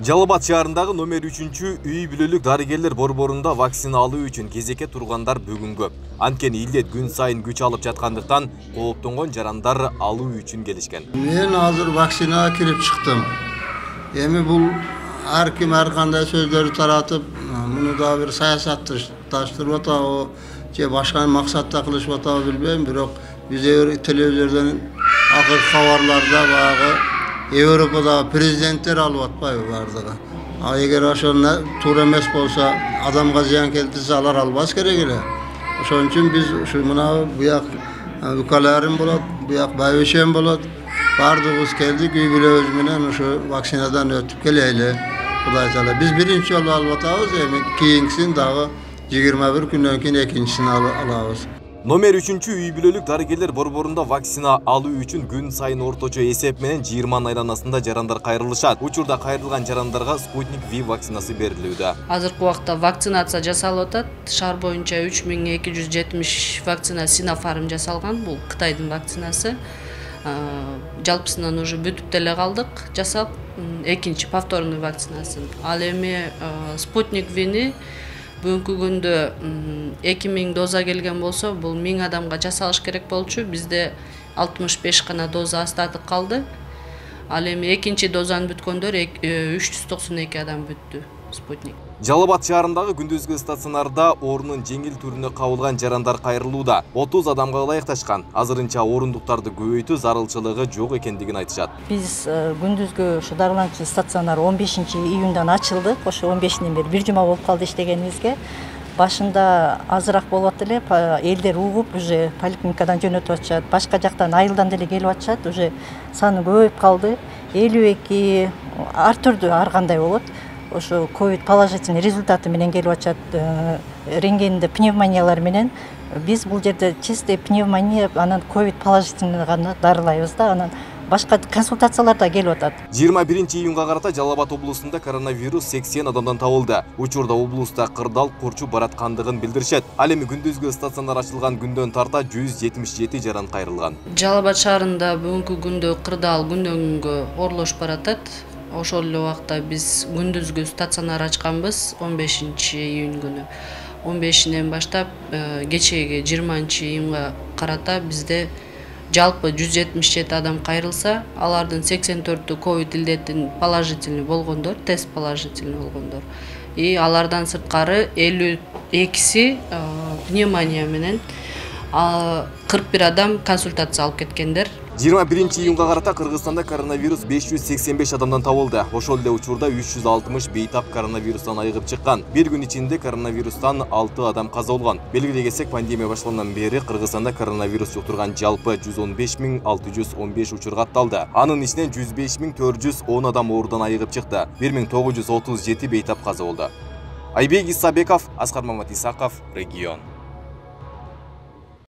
Жалал Абад шаарындагы номер 3 үй бүлөлүк дарыгерлер борборунда вакцина алуу үчүн кезекке тургандар бүгүн көп. Анткени илдет күн сайын күч алып жаткандыктан кооптонгон жарандар алуу үчүн келишкен. Мен азыр вакцинага кирип чыктым. Эми бул ар ким ар кандай сөздөрдү таратып, муну да бир саясатташтырып атабы, же башка максатта кылышып атабы билбейм, бирок биз телевизордон акыркы кабарларда багы Европада президенттер алып атпайбы бардыгы. Эгер ошол туура эмес болсо, адамга зыян келтирсе алар албаш керек эле. Ошон үчүн биз ушу мына буяк укаларым болот, буяк байбешем болот. Бардыгыбыз келдик, үй бүлөбүз менен ушу вакцинадан өтүп келели. Кудай таала. Биз биринчи жолу алып атабыз, эми кийинкисин дагы 21 күндөн кийин экинчисин алабыз. Номер 3 үй бүлөлүк дарыгерлер борборунда вакцина алуу үчүн күн сайын орточо эсеп менен 20 айланасында жарандар кайрылышат. Учурда кайрылган жарандарга Спутник V вакцинасы берилүүдө. Азыркы убакта вакцинация жасалып атат. Шаар боюнча 3270 вакцина Sinopharm жасалган. Бул Кытайдын вакцинасы. Жалпысынан уже бүтүп деле калдык жасап, экинчи повторный вакцинасын. Ал эми Спутник V-ни бүгүнкү күндө 2000 доза келген болсо, бул 1000 адамга жасалыш керек болчу. Бизде 65 гана доза астатып калды. Ал эми экинчи дозаны бүткөндөр 392 адам бүттү Спутник. Жалал Абад шаарындагы күндүзгү стационарда орунун жеңил түрүнө кабылган жарандар кайрылууда. 30 адамга ылайыкташкан. Азырынча орундуктарды көбөйтүү зарылчылыгы жок экендигин айтышат. Биз күндүзгү ушу дарыланчу стационар 15-июндан ачылдык. Ошо 15-ден бери бир жума болуп калды иштегенибизге. Башында азыраак болуп эле, элдер угуп, уже поликлиникадан жөнөтүп атышат. Башка жактан айылдан деле келип атышат. Уже саны көбөйүп калды. 52 ар түрдүү ар кандай болот. Ошо ковид положительный результаты менен келип атышат, рентгенде пневмониялар менен. Биз бул жерде чисто пневмония, анан ковид положительный гана дарылайбыз да, анан башка консультациялар да келип атат. 21-июнга карата Жалал Абад облусунда коронавирус 80 адамдан табылды. Учурда облуста кырдаал курчуп бараткандыгын билдиришет. Ал эми күндүзгү стационар ачылган күндөн тарта 177 жаран кайрылган. Жалал Абад шаарында бүгүнкү күндө кырдаал күндөн күнгө оорулошуп баратат. Ошол эле убакта биз күндүзгү стационар ачканбыз 15-июнь күнү. 15-инен баштап кечеги 20-июнга карата бизде жалпы 177 адам кайрылса, алардын 84-тү ковид илдеттин положительный болгондор, тест положительный болгондор. И алардан сырткары 52си пневмония менен, 41 адам консультация алып кеткендер. 21-июнга карата Кыргызстанда коронавирус 585 адамдан табылды. Ошол эле учурда 360 бейтап коронавирустан айыгып чыккан. Бир күн ичинде коронавирустан 6 адам каза болгон. Белгилей кетсек, пандемия башлангандан бери Кыргызстанда коронавирус жуктурган жалпы 115615 учур катталды. Анын ичинен 105410 адам оорудан айыгып чыкты. 1937 бейтап каза болду. Айбек Исабеков, Аскар Мамат Исаков, Регион.